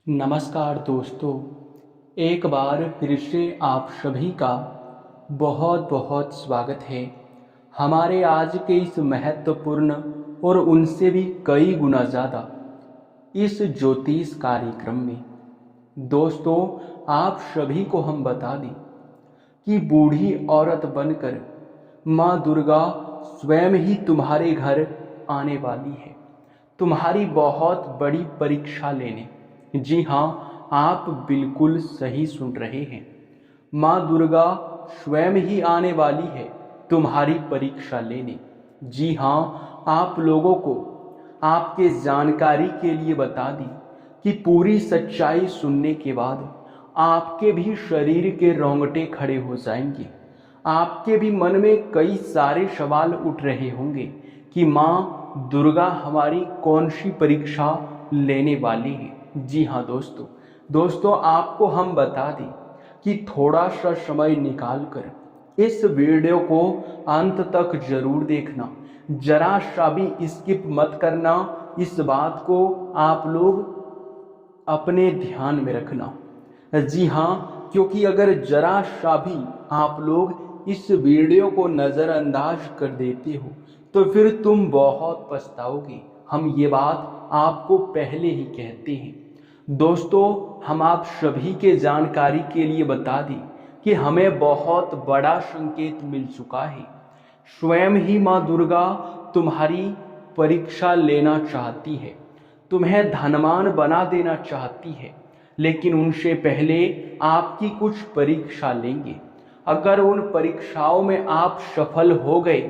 नमस्कार दोस्तों, एक बार फिर से आप सभी का बहुत बहुत स्वागत है हमारे आज के इस महत्वपूर्ण और उनसे भी कई गुना ज़्यादा इस ज्योतिष कार्यक्रम में। दोस्तों, आप सभी को हम बता दें कि बूढ़ी औरत बनकर माँ दुर्गा स्वयं ही तुम्हारे घर आने वाली है, तुम्हारी बहुत बड़ी परीक्षा लेने। जी हाँ, आप बिल्कुल सही सुन रहे हैं। माँ दुर्गा स्वयं ही आने वाली है तुम्हारी परीक्षा लेने। जी हाँ, आप लोगों को आपके जानकारी के लिए बता दी कि पूरी सच्चाई सुनने के बाद आपके भी शरीर के रोंगटे खड़े हो जाएंगे। आपके भी मन में कई सारे सवाल उठ रहे होंगे कि माँ दुर्गा हमारी कौन सी परीक्षा लेने वाली है। जी हाँ दोस्तों, आपको हम बता दें कि थोड़ा सा समय निकालकर इस वीडियो को अंत तक जरूर देखना, जरा सा भी स्किप मत करना। इस बात को आप लोग अपने ध्यान में रखना। जी हाँ, क्योंकि अगर जरा सा भी आप लोग इस वीडियो को नज़रअंदाज कर देते हो तो फिर तुम बहुत पछताओगे। हम ये बात आपको पहले ही कहते हैं। दोस्तों, हम आप सभी के जानकारी के लिए बता दें कि हमें बहुत बड़ा संकेत मिल चुका है। स्वयं ही माँ दुर्गा तुम्हारी परीक्षा लेना चाहती है, तुम्हें धनवान बना देना चाहती है, लेकिन उनसे पहले आपकी कुछ परीक्षा लेंगे। अगर उन परीक्षाओं में आप सफल हो गए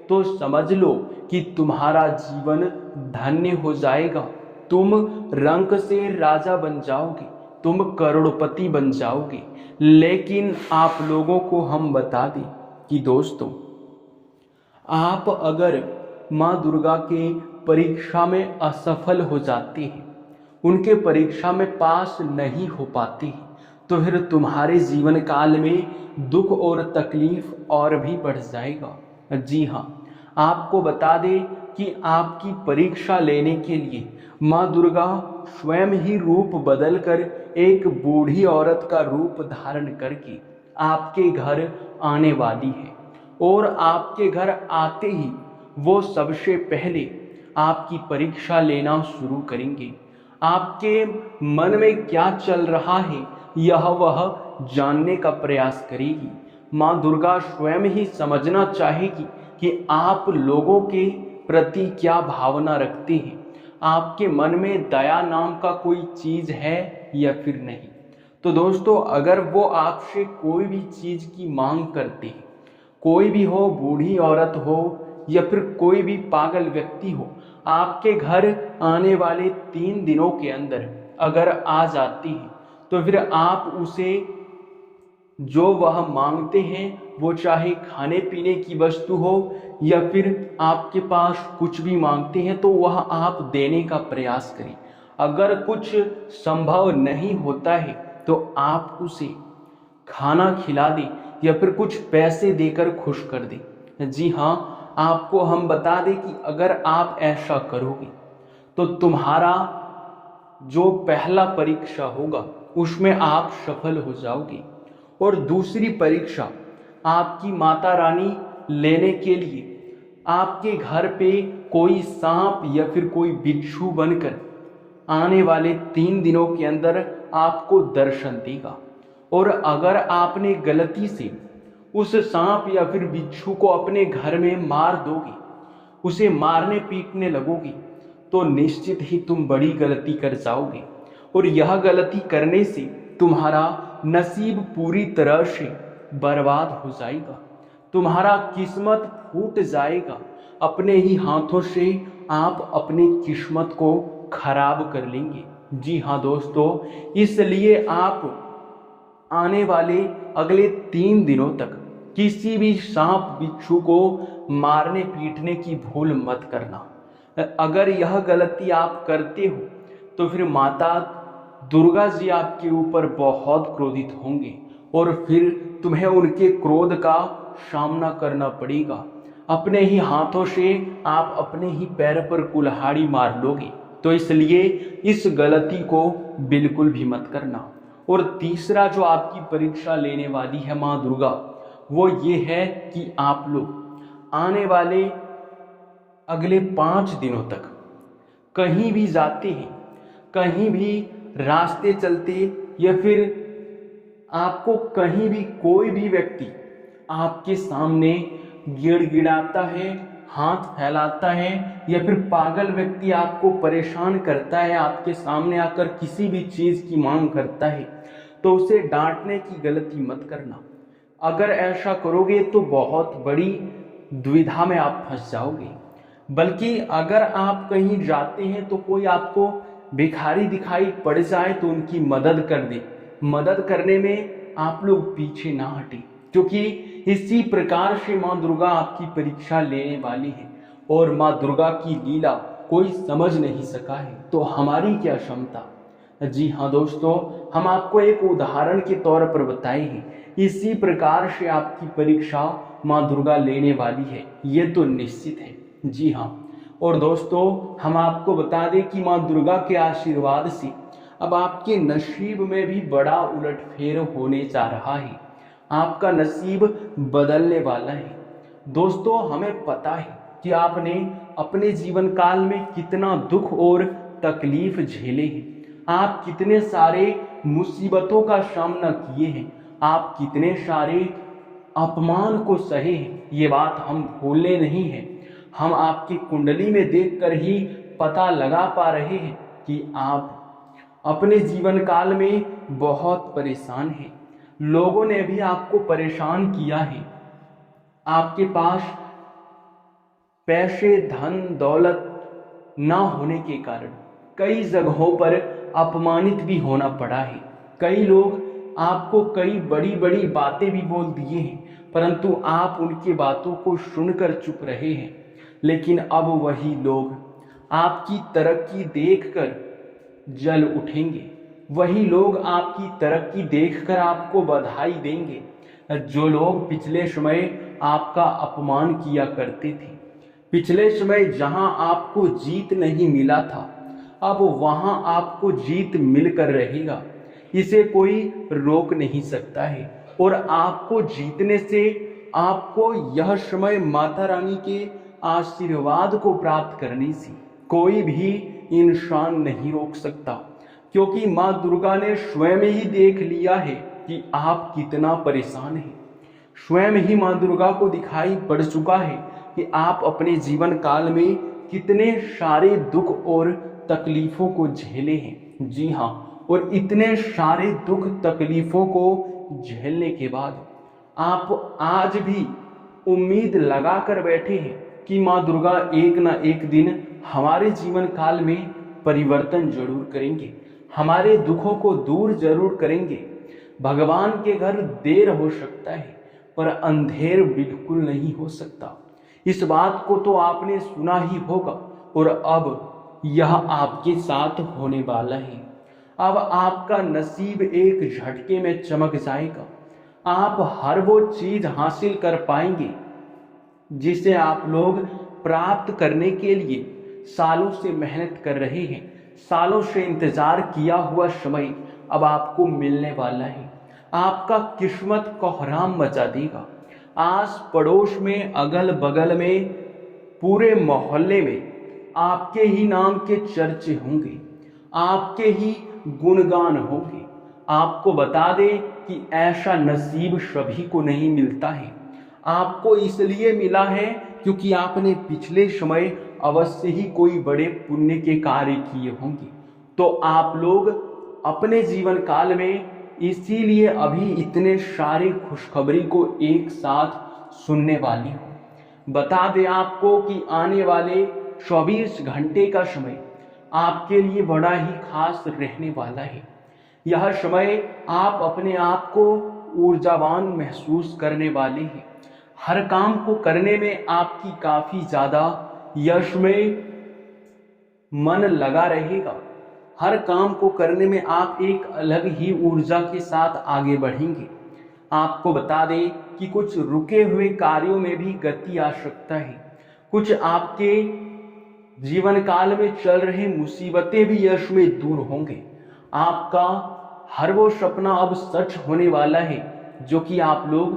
तो समझ लो कि तुम्हारा जीवन धन्य हो जाएगा। तुम रंक से राजा बन जाओगे, तुम करोड़पति बन जाओगे। लेकिन आप लोगों को हम बता दें कि दोस्तों, आप अगर माँ दुर्गा के परीक्षा में असफल हो जाते हैं, उनके परीक्षा में पास नहीं हो पाते हैं, तो फिर तुम्हारे जीवन काल में दुख और तकलीफ और भी बढ़ जाएगा। जी हाँ, आपको बता दें कि आपकी परीक्षा लेने के लिए माँ दुर्गा स्वयं ही रूप बदलकर एक बूढ़ी औरत का रूप धारण करके आपके घर आने वाली है। और आपके घर आते ही वो सबसे पहले आपकी परीक्षा लेना शुरू करेंगे। आपके मन में क्या चल रहा है यह वह जानने का प्रयास करेगी। माँ दुर्गा स्वयं ही समझना चाहेगी कि आप लोगों के प्रति क्या भावना रखते हैं। आपके मन में दया नाम का कोई चीज़ है या फिर नहीं। तो दोस्तों, अगर वो आपसे कोई भी चीज़ की मांग करते हैं, कोई भी हो, बूढ़ी औरत हो या फिर कोई भी पागल व्यक्ति हो, आपके घर आने वाले 3 दिनों के अंदर अगर आ जाती है तो फिर आप उसे जो वह मांगते हैं, वो चाहे खाने पीने की वस्तु हो या फिर आपके पास कुछ भी मांगते हैं, तो वह आप देने का प्रयास करें। अगर कुछ संभव नहीं होता है तो आप उसे खाना खिला दें या फिर कुछ पैसे देकर खुश कर दें। जी हाँ, आपको हम बता दें कि अगर आप ऐसा करोगे तो तुम्हारा जो पहला परीक्षा होगा उसमें आप सफल हो जाओगे, और दूसरी परीक्षा आपकी माता रानी लेने के लिए आपके घर पे कोई सांप या फिर कोई बिच्छू बनकर आने वाले 3 दिनों के अंदर आपको दर्शन देगा। और अगर आपने गलती से उस सांप या फिर बिच्छू को अपने घर में मार दोगे, उसे मारने पीटने लगोगे, तो निश्चित ही तुम बड़ी गलती कर जाओगे। और यह गलती करने से तुम्हारा नसीब पूरी तरह से बर्बाद हो जाएगा, तुम्हारा किस्मत फूट जाएगा। अपने ही हाथों से आप अपनी किस्मत को खराब कर लेंगे। जी हाँ दोस्तों, इसलिए आप आने वाले अगले 3 दिनों तक किसी भी सांप बिच्छू को मारने पीटने की भूल मत करना। अगर यह गलती आप करते हो तो फिर माता दुर्गा जी आपके ऊपर बहुत क्रोधित होंगे और फिर तुम्हें उनके क्रोध का सामना करना पड़ेगा। अपने ही हाथों से आप अपने ही पैर पर कुल्हाड़ी मार लोगे तो इसलिए इस गलती को बिल्कुल भी मत करना। और तीसरा जो आपकी परीक्षा लेने वाली है माँ दुर्गा, वो ये है कि आप लोग आने वाले अगले 5 दिनों तक कहीं भी जाते हैं, कहीं भी रास्ते चलते, या फिर आपको कहीं भी कोई भी व्यक्ति आपके सामने गिड़गिड़ाता है, हाथ फैलाता है, या फिर पागल व्यक्ति आपको परेशान करता है, आपके सामने आकर किसी भी चीज़ की मांग करता है, तो उसे डांटने की गलती मत करना। अगर ऐसा करोगे तो बहुत बड़ी दुविधा में आप फंस जाओगे। बल्कि अगर आप कहीं जाते हैं तो कोई आपको भिखारी दिखाई पड़ जाए तो उनकी मदद कर दे। मदद करने में आप लोग पीछे ना हटें, क्योंकि इसी प्रकार से माँ दुर्गा आपकी परीक्षा लेने वाली है। और माँ दुर्गा की लीला कोई समझ नहीं सका है तो हमारी क्या क्षमता। जी हाँ दोस्तों, हम आपको एक उदाहरण के तौर पर बताए हैं। इसी प्रकार से आपकी परीक्षा माँ दुर्गा लेने वाली है, ये तो निश्चित है। जी हाँ, और दोस्तों हम आपको बता दें कि माँ दुर्गा के आशीर्वाद से अब आपके नसीब में भी बड़ा उलटफेर होने जा रहा है। आपका नसीब बदलने वाला है। दोस्तों हमें पता है कि आपने अपने जीवन काल में कितना दुख और तकलीफ झेले हैं। आप कितने सारे मुसीबतों का सामना किए हैं, आप कितने सारे अपमान को सहे हैं। ये बात हम भूलने नहीं हैं। हम आपकी कुंडली में देखकर ही पता लगा पा रहे हैं कि आप अपने जीवन काल में बहुत परेशान हैं। लोगों ने भी आपको परेशान किया है। आपके पास पैसे, धन, दौलत ना होने के कारण कई जगहों पर अपमानित भी होना पड़ा है। कई लोग आपको कई बड़ी बड़ी बातें भी बोल दिए हैं, परंतु आप उनकी बातों को सुनकर चुप रहे हैं। लेकिन अब वही लोग आपकी तरक्की देखकर जल उठेंगे। वही लोग आपकी तरक्की देखकर आपको बधाई देंगे। जो लोग पिछले समय आपका अपमान किया करते थे, पिछले समय जहां आपको जीत नहीं मिला था, अब वहां आपको जीत मिलकर रहेगा। इसे कोई रोक नहीं सकता है। और आपको जीतने से आपको यह समय माता रानी के आशीर्वाद को प्राप्त करने से कोई भी इंसान नहीं रोक सकता, क्योंकि माँ दुर्गा ने स्वयं ही देख लिया है कि आप कितना परेशान हैं। स्वयं ही माँ दुर्गा को दिखाई पड़ चुका है कि आप अपने जीवन काल में कितने सारे दुख और तकलीफों को झेले हैं। जी हाँ, और इतने सारे दुख तकलीफों को झेलने के बाद आप आज भी उम्मीद लगा कर बैठे हैं कि माँ दुर्गा एक ना एक दिन हमारे जीवन काल में परिवर्तन जरूर करेंगे, हमारे दुखों को दूर जरूर करेंगे। भगवान के घर देर हो सकता है पर अंधेर बिल्कुल नहीं हो सकता। इस बात को तो आपने सुना ही होगा, और अब यह आपके साथ होने वाला है। अब आपका नसीब एक झटके में चमक जाएगा। आप हर वो चीज हासिल कर पाएंगे जिसे आप लोग प्राप्त करने के लिए सालों से मेहनत कर रहे हैं। सालों से इंतजार किया हुआ समय अब आपको मिलने वाला है। आपका किस्मत कोहराम मचा देगा। आस पड़ोस में, अगल बगल में, पूरे मोहल्ले में आपके ही नाम के चर्चे होंगे, आपके ही गुणगान होंगे। आपको बता दें कि ऐसा नसीब सभी को नहीं मिलता है। आपको इसलिए मिला है क्योंकि आपने पिछले समय अवश्य ही कोई बड़े पुण्य के कार्य किए होंगे। तो आप लोग अपने जीवन काल में इसीलिए अभी इतने सारे खुशखबरी को एक साथ सुनने वाली हो। बता दें आपको कि आने वाले 24 घंटे का समय आपके लिए बड़ा ही खास रहने वाला है। यह समय आप अपने आप को ऊर्जावान महसूस करने वाले हैं। हर काम को करने में आपकी काफ़ी ज़्यादा यश में मन लगा रहेगा। हर काम को करने में आप एक अलग ही ऊर्जा के साथ आगे बढ़ेंगे। आपको बता दें कि कुछ रुके हुए कार्यों में भी गति आ सकता है। कुछ आपके जीवन काल में चल रही मुसीबतें भी यश में दूर होंगे। आपका हर वो सपना अब सच होने वाला है जो कि आप लोग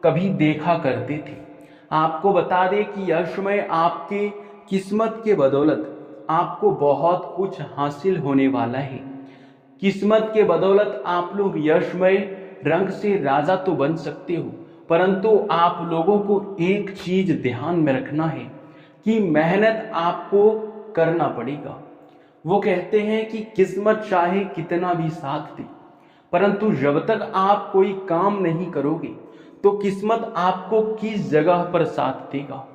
कभी देखा करते थे। आपको बता दें कि यश में आपके किस्मत के बदौलत आपको बहुत कुछ हासिल होने वाला है। किस्मत के बदौलत आप लोग यशमय रंग से राजा तो बन सकते हो, परंतु आप लोगों को एक चीज ध्यान में रखना है कि मेहनत आपको करना पड़ेगा। वो कहते हैं कि किस्मत चाहे कितना भी साथ दे, परंतु जब तक आप कोई काम नहीं करोगे तो किस्मत आपको किस जगह पर साथ देगा।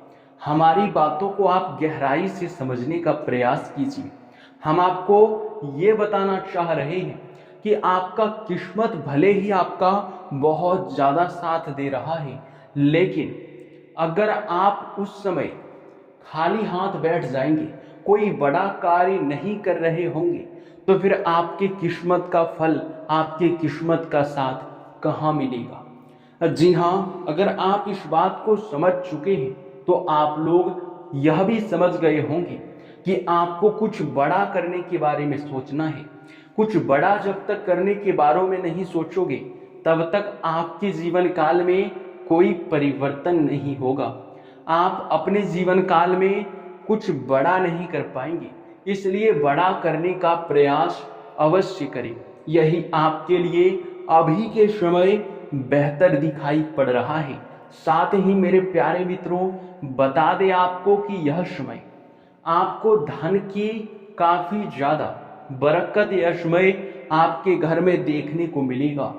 हमारी बातों को आप गहराई से समझने का प्रयास कीजिए। हम आपको ये बताना चाह रहे हैं कि आपका किस्मत भले ही आपका बहुत ज़्यादा साथ दे रहा है, लेकिन अगर आप उस समय खाली हाथ बैठ जाएंगे, कोई बड़ा कार्य नहीं कर रहे होंगे, तो फिर आपकी किस्मत का फल, आपकी किस्मत का साथ कहाँ मिलेगा। जी हाँ, अगर आप इस बात को समझ चुके हैं तो आप लोग यह भी समझ गए होंगे कि आपको कुछ बड़ा करने के बारे में सोचना है। कुछ बड़ा जब तक करने के बारे में नहीं सोचोगे तब तक आपके जीवन काल में कोई परिवर्तन नहीं होगा। आप अपने जीवन काल में कुछ बड़ा नहीं कर पाएंगे, इसलिए बड़ा करने का प्रयास अवश्य करें। यही आपके लिए अभी के समय बेहतर दिखाई पड़ रहा है। साथ ही मेरे प्यारे मित्रों, बता दें आपको कि यह समय आपको धन की काफी ज्यादा बरकत यशमय आपके घर में देखने को मिलेगा।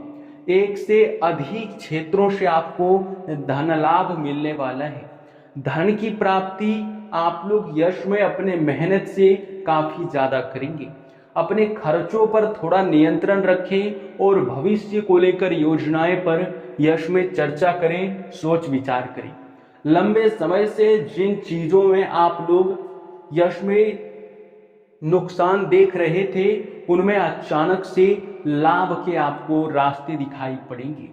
एक से अधिक क्षेत्रों से आपको धन लाभ मिलने वाला है। धन की प्राप्ति आप लोग यश में अपने मेहनत से काफी ज्यादा करेंगे। अपने खर्चों पर थोड़ा नियंत्रण रखें और भविष्य को लेकर योजनाएं पर यश में चर्चा करें, सोच विचार करें। लंबे समय से जिन चीजों में आप लोग यश में नुकसान देख रहे थे, उनमें अचानक से लाभ के आपको रास्ते दिखाई पड़ेंगे।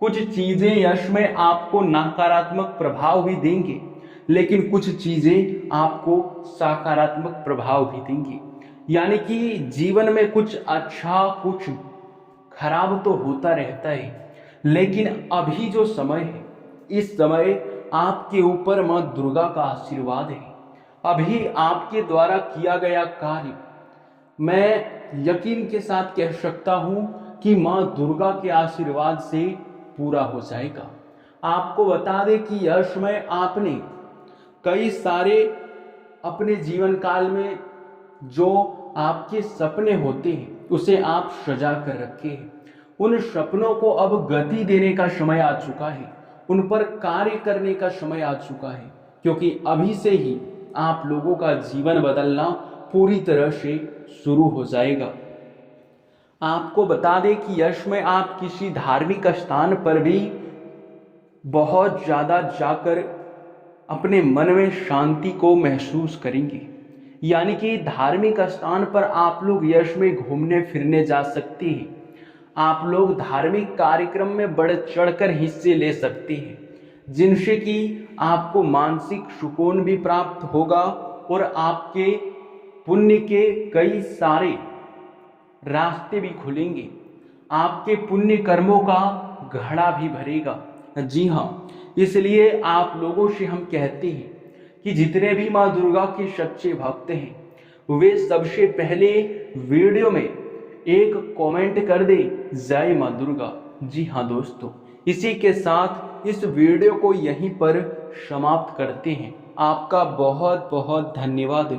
कुछ चीजें यश में आपको नकारात्मक प्रभाव भी देंगे, लेकिन कुछ चीजें आपको सकारात्मक प्रभाव भी देंगे। यानी कि जीवन में कुछ अच्छा कुछ खराब तो होता रहता है, लेकिन अभी जो समय है, इस समय आपके ऊपर मां दुर्गा का आशीर्वाद है। अभी आपके द्वारा किया गया कार्य मैं यकीन के साथ कह सकता हूं कि मां दुर्गा के आशीर्वाद से पूरा हो जाएगा। आपको बता दें कि यश में आपने कई सारे अपने जीवन काल में जो आपके सपने होते हैं उसे आप सजा कर रखे हैं। उन सपनों को अब गति देने का समय आ चुका है, उन पर कार्य करने का समय आ चुका है, क्योंकि अभी से ही आप लोगों का जीवन बदलना पूरी तरह से शुरू हो जाएगा। आपको बता दें कि यश में आप किसी धार्मिक स्थान पर भी बहुत ज्यादा जाकर अपने मन में शांति को महसूस करेंगे। यानी कि धार्मिक स्थान पर आप लोग यश में घूमने फिरने जा सकते हैं। आप लोग धार्मिक कार्यक्रम में बढ़ चढ़कर हिस्से ले सकते हैं, जिनसे कि आपको मानसिक सुकून भी प्राप्त होगा और आपके पुण्य के कई सारे रास्ते भी खुलेंगे। आपके पुण्य कर्मों का घड़ा भी भरेगा। जी हाँ, इसलिए आप लोगों से हम कहते हैं कि जितने भी माँ दुर्गा के सच्चे भक्त हैं वे सबसे पहले वीडियो में एक कमेंट कर दे, जय माँ दुर्गा। जी हाँ दोस्तों, इसी के साथ इस वीडियो को यहीं पर समाप्त करते हैं। आपका बहुत बहुत धन्यवाद।